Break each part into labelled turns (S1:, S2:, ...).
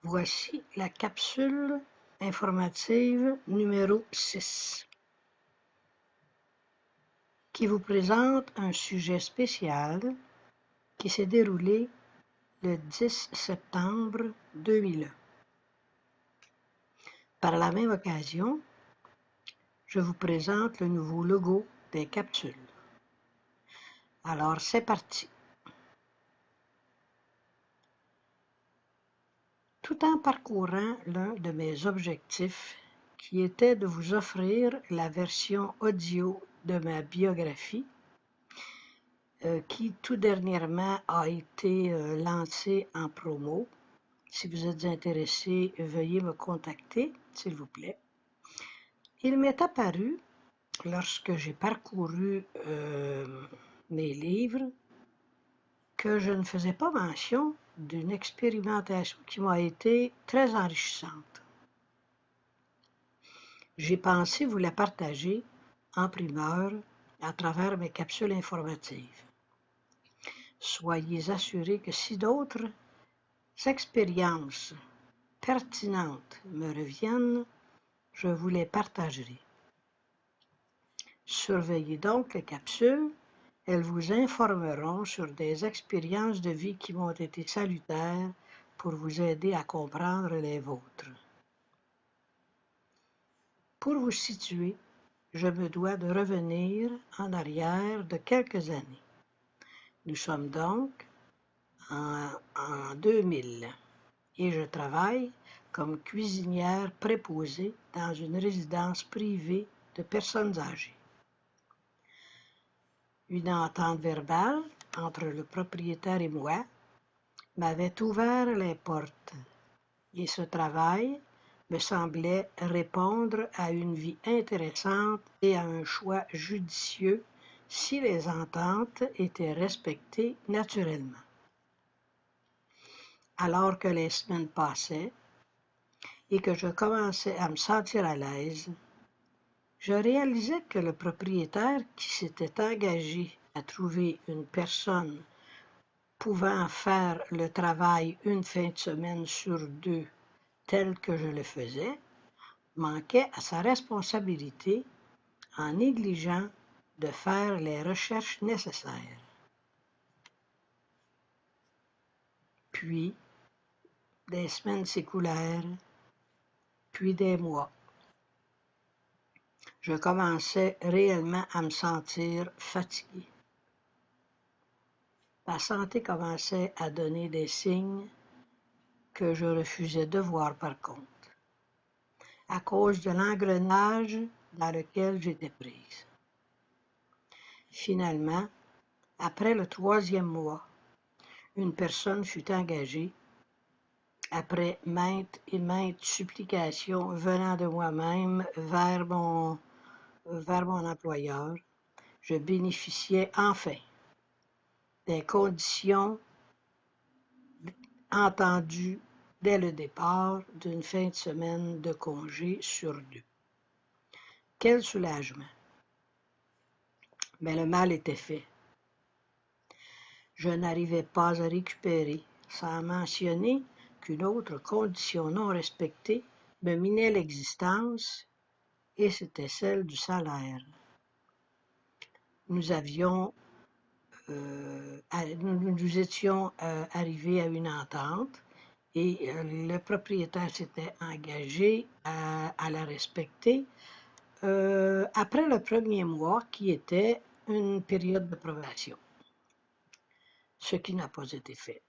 S1: Voici la capsule informative numéro 6 qui vous présente un sujet spécial qui s'est déroulé le 10 septembre 2001. Par la même occasion, je vous présente le nouveau logo des capsules. Alors, c'est parti. Tout en parcourant l'un de mes objectifs, qui était de vous offrir la version audio de ma biographie, qui tout dernièrement a été lancée en promo. Si vous êtes intéressé, veuillez me contacter, s'il vous plaît. Il m'est apparu, lorsque j'ai parcouru mes livres, que je ne faisais pas mention d'une expérimentation qui m'a été très enrichissante. J'ai pensé vous la partager en primeur à travers mes capsules informatives. Soyez assurés que si d'autres expériences pertinentes me reviennent, je vous les partagerai. Surveillez donc les capsules, elles vous informeront sur des expériences de vie qui m'ont été salutaires pour vous aider à comprendre les vôtres. Pour vous situer, je me dois de revenir en arrière de quelques années. Nous sommes donc en 2000 et je travaille comme cuisinière préposée dans une résidence privée de personnes âgées. Une entente verbale entre le propriétaire et moi m'avait ouvert les portes et ce travail me semblait répondre à une vie intéressante et à un choix judicieux si les ententes étaient respectées naturellement. Alors que les semaines passaient et que je commençais à me sentir à l'aise, je réalisais que le propriétaire qui s'était engagé à trouver une personne pouvant faire le travail une fin de semaine sur deux tel que je le faisais, manquait à sa responsabilité en négligeant de faire les recherches nécessaires. Puis, des semaines s'écoulèrent, puis des mois. Je commençais réellement à me sentir fatigué. Ma santé commençait à donner des signes que je refusais de voir par contre, à cause de l'engrenage dans lequel j'étais prise. Finalement, après le 3e mois, une personne fut engagée. Après maintes et maintes supplications venant de moi-même vers mon employeur, je bénéficiais enfin des conditions entendues dès le départ d'une fin de semaine de congé sur deux. Quel soulagement! Mais le mal était fait. Je n'arrivais pas à récupérer, sans mentionner qu'une autre condition non respectée me minait l'existence, et c'était celle du salaire. Nous étions arrivés à une entente et le propriétaire s'était engagé à la respecter après le 1er mois qui était une période de probation, ce qui n'a pas été fait.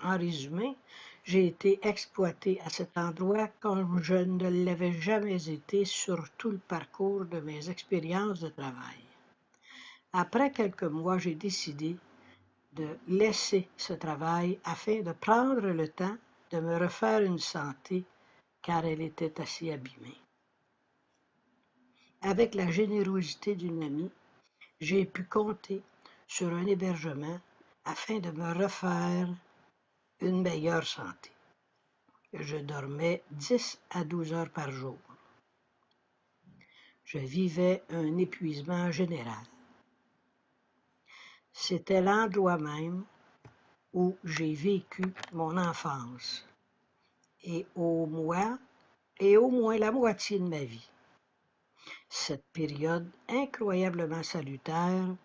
S1: En résumé, j'ai été exploitée à cet endroit comme je ne l'avais jamais été sur tout le parcours de mes expériences de travail. Après quelques mois, j'ai décidé de laisser ce travail afin de prendre le temps de me refaire une santé car elle était assez abîmée. Avec la générosité d'une amie, j'ai pu compter sur un hébergement afin de me refaire une meilleure santé. Je dormais 10 à 12 heures par jour. Je vivais un épuisement général. C'était l'endroit même où j'ai vécu mon enfance et au moins la moitié de ma vie. Cette période incroyablement salutaire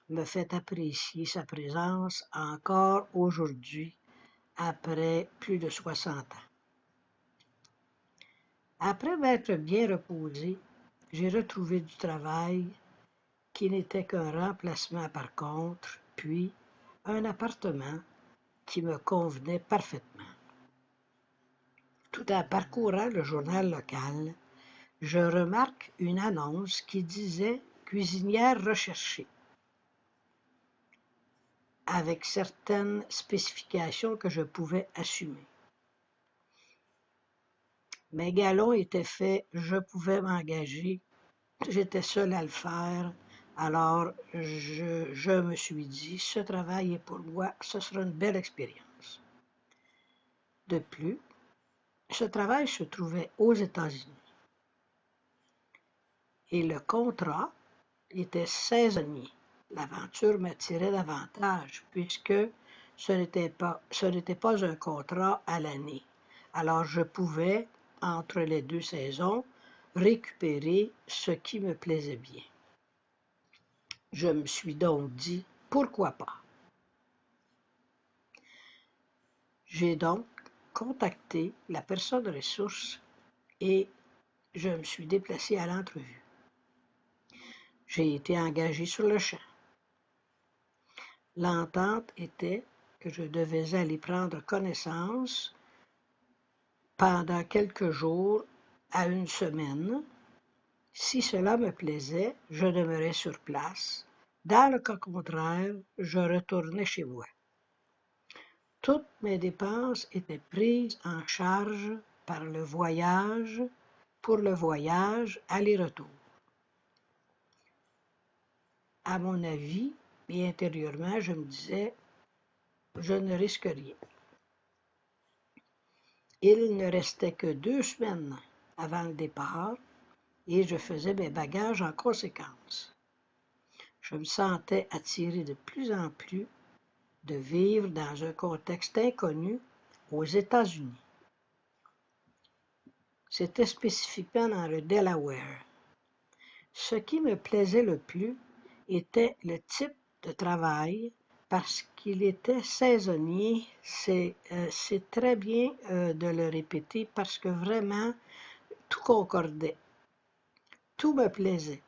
S1: me fait apprécier sa présence encore aujourd'hui, après plus de 60 ans. Après m'être bien reposé, j'ai retrouvé du travail qui n'était qu'un remplacement par contre, puis un appartement qui me convenait parfaitement. Tout en parcourant le journal local, je remarque une annonce qui disait cuisinière recherchée, avec certaines spécifications que je pouvais assumer. Mes galons étaient faits, je pouvais m'engager, j'étais seule à le faire, alors je me suis dit, ce travail est pour moi, ce sera une belle expérience. De plus, ce travail se trouvait aux États-Unis et le contrat était saisonnier. L'aventure m'attirait davantage puisque ce n'était pas un contrat à l'année. Alors je pouvais, entre les deux saisons, récupérer ce qui me plaisait bien. Je me suis donc dit, pourquoi pas? J'ai donc contacté la personne ressource et je me suis déplacé à l'entrevue. J'ai été engagé sur le champ. L'entente était que je devais aller prendre connaissance pendant quelques jours à une semaine. Si cela me plaisait, je demeurais sur place. Dans le cas contraire, je retournais chez moi. Toutes mes dépenses étaient prises en charge pour le voyage aller-retour. À mon avis, et intérieurement, je me disais, je ne risque rien. Il ne restait que 2 semaines avant le départ et je faisais mes bagages en conséquence. Je me sentais attiré de plus en plus de vivre dans un contexte inconnu aux États-Unis. C'était spécifiquement dans le Delaware. Ce qui me plaisait le plus était le type de travail parce qu'il était saisonnier. C'est très bien de le répéter parce que vraiment, tout concordait. Tout me plaisait.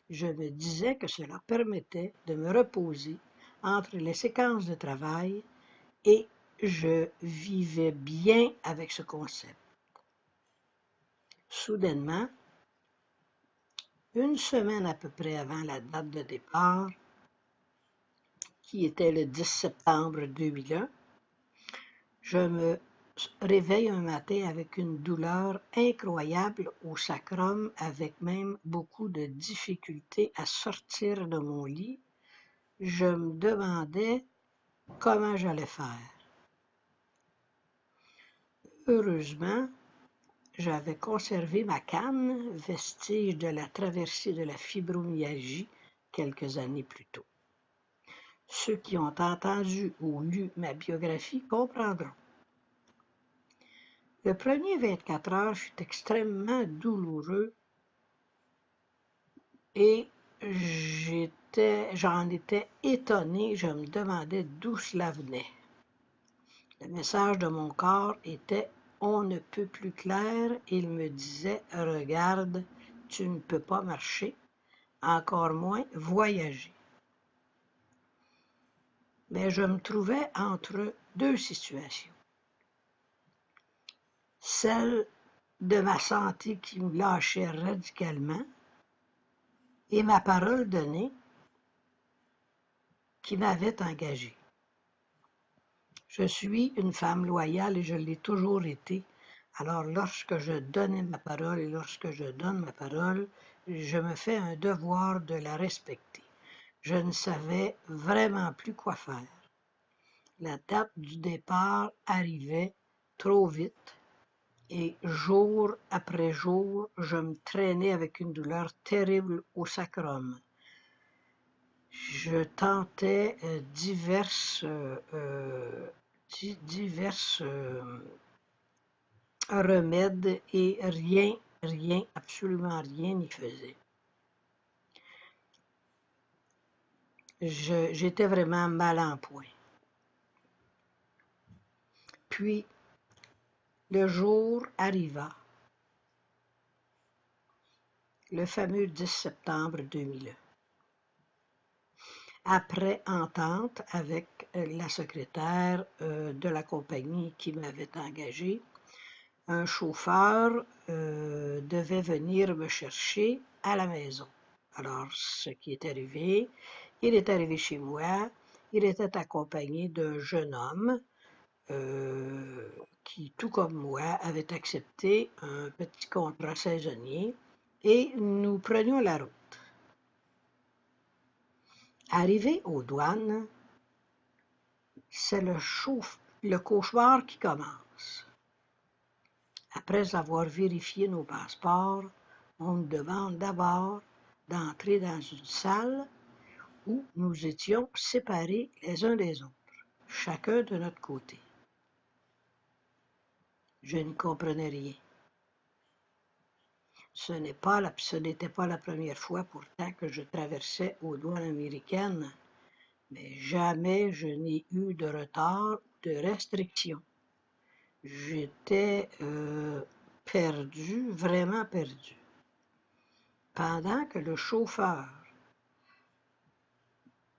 S1: Je me disais que cela permettait de me reposer entre les séquences de travail et je vivais bien avec ce concept. Soudainement, une semaine à peu près avant la date de départ, qui était le 10 septembre 2001, je me réveille un matin avec une douleur incroyable au sacrum, avec même beaucoup de difficultés à sortir de mon lit. Je me demandais comment j'allais faire. Heureusement, j'avais conservé ma canne, vestige de la traversée de la fibromyalgie quelques années plus tôt. Ceux qui ont entendu ou lu ma biographie comprendront. Le premier 24 heures fut extrêmement douloureux et j'en étais étonné, je me demandais d'où cela venait. Le message de mon corps était « On ne peut plus clair » et il me disait « Regarde, tu ne peux pas marcher, encore moins voyager. » Mais je me trouvais entre deux situations. Celle de ma santé qui me lâchait radicalement et ma parole donnée qui m'avait engagé. Je suis une femme loyale et je l'ai toujours été. Alors lorsque je donnais ma parole et lorsque je donne ma parole, je me fais un devoir de la respecter. Je ne savais vraiment plus quoi faire. La date du départ arrivait trop vite et jour après jour, je me traînais avec une douleur terrible au sacrum. Je tentais diverses remède et rien, absolument rien n'y faisait. J'étais vraiment mal en point. Puis, le jour arriva, le fameux 10 septembre 2001. Après entente avec la secrétaire de la compagnie qui m'avait engagé, un chauffeur devait venir me chercher à la maison. Alors, ce qui est arrivé, il est arrivé chez moi, il était accompagné d'un jeune homme qui, tout comme moi, avait accepté un petit contrat saisonnier et nous prenions la route. Arrivé aux douanes, c'est le cauchemar qui commence. Après avoir vérifié nos passeports, on nous demande d'abord d'entrer dans une salle où nous étions séparés les uns des autres, chacun de notre côté. Je n'y comprenais rien. Ce n'était pas la première fois pourtant que je traversais aux douanes américaines, mais jamais je n'ai eu de retard ou de restriction. J'étais perdu, vraiment perdu. Pendant que le chauffeur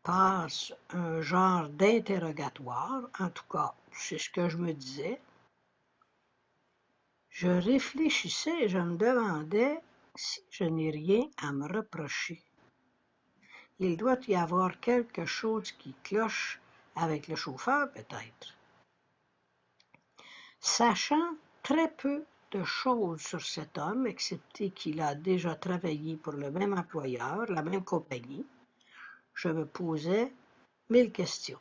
S1: passe un genre d'interrogatoire, en tout cas, c'est ce que je me disais, je réfléchissais et je me demandais si je n'ai rien à me reprocher. Il doit y avoir quelque chose qui cloche avec le chauffeur, peut-être. Sachant très peu de choses sur cet homme, excepté qu'il a déjà travaillé pour le même employeur, la même compagnie, je me posais 1000 questions.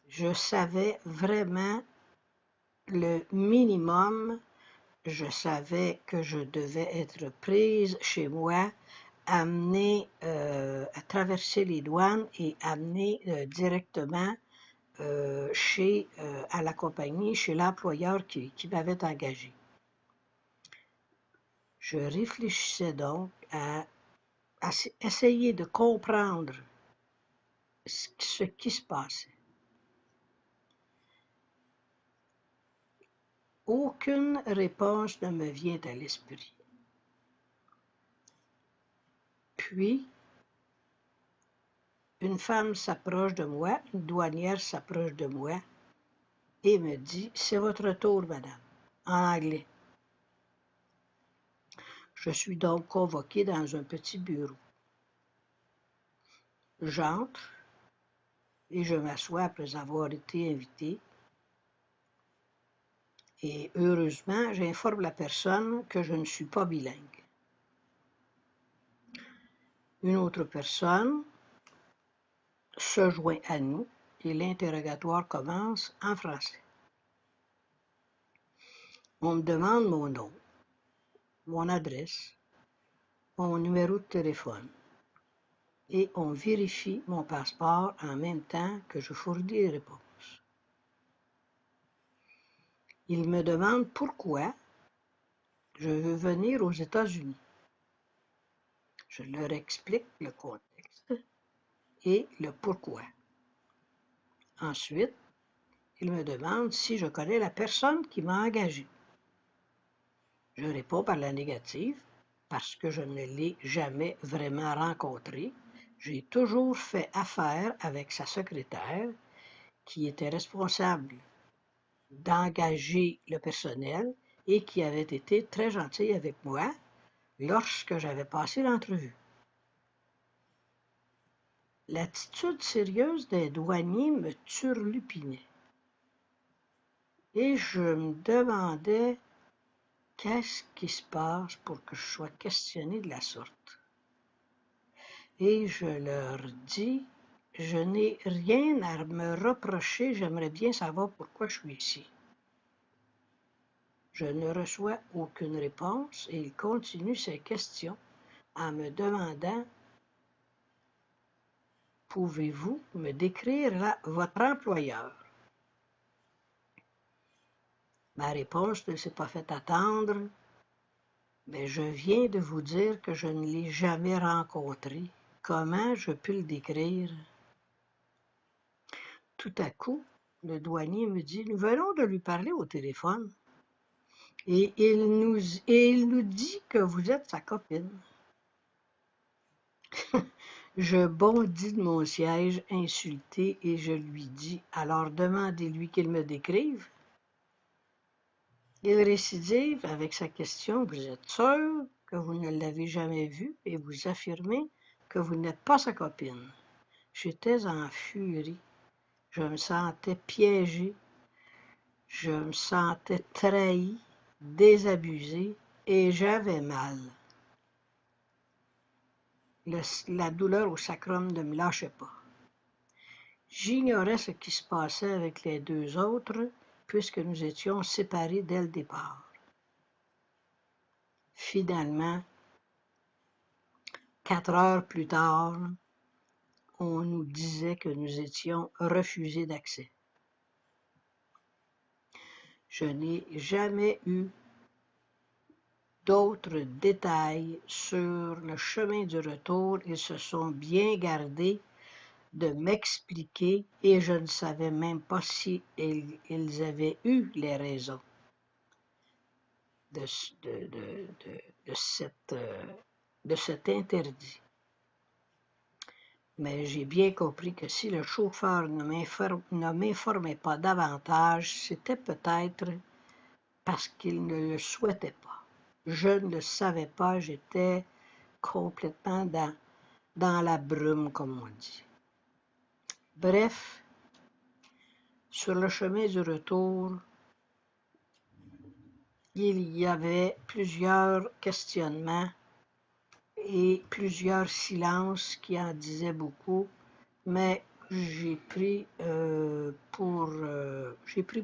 S1: Je savais vraiment le minimum. Je savais que je devais être prise chez moi, amenée à traverser les douanes et amenée directement à la compagnie, chez l'employeur qui m'avait engagé. Je réfléchissais donc à essayer de comprendre ce qui se passait. Aucune réponse ne me vient à l'esprit. Puis, une femme s'approche de moi, une douanière s'approche de moi et me dit « C'est votre tour, madame », en anglais. Je suis donc convoquée dans un petit bureau. J'entre et je m'assois après avoir été invitée. Et heureusement, j'informe la personne que je ne suis pas bilingue. Une autre personne se joint à nous et l'interrogatoire commence en français. On me demande mon nom, mon adresse, mon numéro de téléphone et on vérifie mon passeport en même temps que je fournis les réponses. Ils me demandent pourquoi je veux venir aux États-Unis. Je leur explique le contexte et le pourquoi. Ensuite, ils me demandent si je connais la personne qui m'a engagé. Je réponds par la négative parce que je ne l'ai jamais vraiment rencontré. J'ai toujours fait affaire avec sa secrétaire qui était responsable d'engager le personnel et qui avait été très gentille avec moi lorsque j'avais passé l'entrevue. L'attitude sérieuse des douaniers me turlupinait et je me demandais qu'est-ce qui se passe pour que je sois questionnée de la sorte. Et je leur dis, je n'ai rien à me reprocher, j'aimerais bien savoir pourquoi je suis ici. Je ne reçois aucune réponse et il continue ses questions en me demandant « Pouvez-vous me décrire votre employeur » Ma réponse ne s'est pas fait attendre, mais je viens de vous dire que je ne l'ai jamais rencontré. Comment je peux le décrire? Tout à coup, le douanier me dit, nous venons de lui parler au téléphone et il nous dit que vous êtes sa copine. Je bondis de mon siège, insulté, et je lui dis, alors demandez-lui qu'il me décrive. Il récidive avec sa question, vous êtes sûr que vous ne l'avez jamais vue et vous affirmez que vous n'êtes pas sa copine. J'étais en furie, je me sentais piégé, je me sentais trahi, désabusé et j'avais mal. La douleur au sacrum ne me lâchait pas. J'ignorais ce qui se passait avec les deux autres, puisque nous étions séparés dès le départ. Finalement, 4 heures plus tard, on nous disait que nous étions refusés d'accès. Je n'ai jamais eu d'autres détails sur le chemin du retour. Ils se sont bien gardés de m'expliquer et je ne savais même pas si ils avaient eu les raisons de cet interdit. Mais j'ai bien compris que si le chauffeur ne m'informait pas davantage, c'était peut-être parce qu'il ne le souhaitait pas. Je ne le savais pas, j'étais complètement dans la brume, comme on dit. Bref, sur le chemin du retour, il y avait plusieurs questionnements et plusieurs silences qui en disaient beaucoup, mais j'ai pris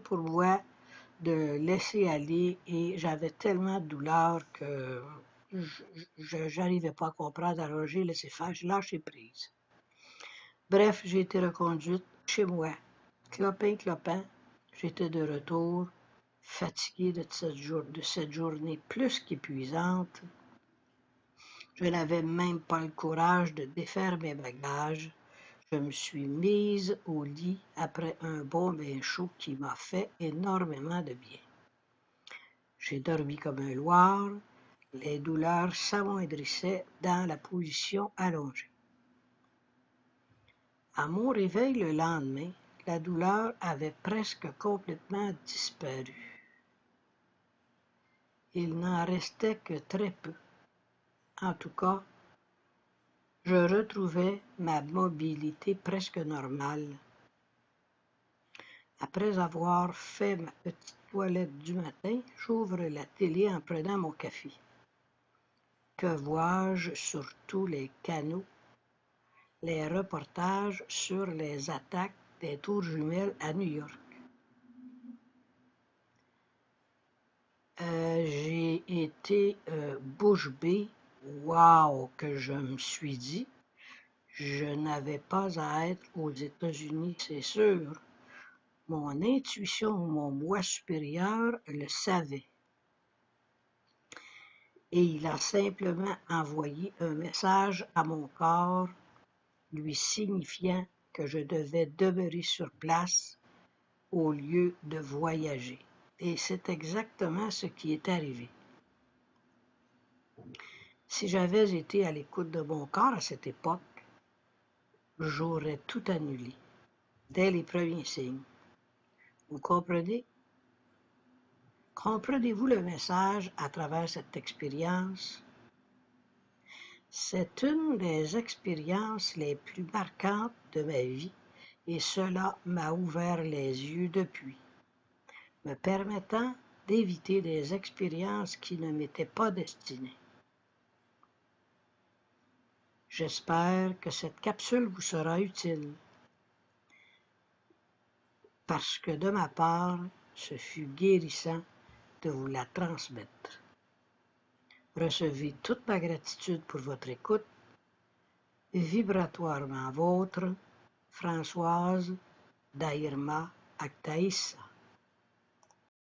S1: pour moi de laisser aller et j'avais tellement de douleur que je n'arrivais pas à comprendre, alors j'ai laissé faire, j'ai lâché prise. Bref, j'ai été reconduite chez moi. Clopin, j'étais de retour, fatiguée de cette journée plus qu'épuisante. Je n'avais même pas le courage de défaire mes bagages. Je me suis mise au lit après un bon bain chaud qui m'a fait énormément de bien. J'ai dormi comme un loir, les douleurs s'amoindrissaient dans la position allongée. À mon réveil le lendemain, la douleur avait presque complètement disparu. Il n'en restait que très peu. En tout cas, je retrouvais ma mobilité presque normale. Après avoir fait ma petite toilette du matin, j'ouvre la télé en prenant mon café. Que vois-je sur tous les canaux? Les reportages sur les attaques des tours jumelles à New York. J'ai été bouche bée. Wow, que je me suis dit, je n'avais pas à être aux États-Unis, c'est sûr. Mon intuition ou mon moi supérieur le savait. Et il a simplement envoyé un message à mon corps lui signifiant que je devais demeurer sur place au lieu de voyager. Et c'est exactement ce qui est arrivé. Si j'avais été à l'écoute de mon corps à cette époque, j'aurais tout annulé, dès les premiers signes. Vous comprenez? Comprenez-vous le message à travers cette expérience? C'est une des expériences les plus marquantes de ma vie et cela m'a ouvert les yeux depuis, me permettant d'éviter des expériences qui ne m'étaient pas destinées. J'espère que cette capsule vous sera utile, parce que de ma part, ce fut guérissant de vous la transmettre. Recevez toute ma gratitude pour votre écoute. Vibratoirement vôtre, Françoise Daïrma Aktaïssa.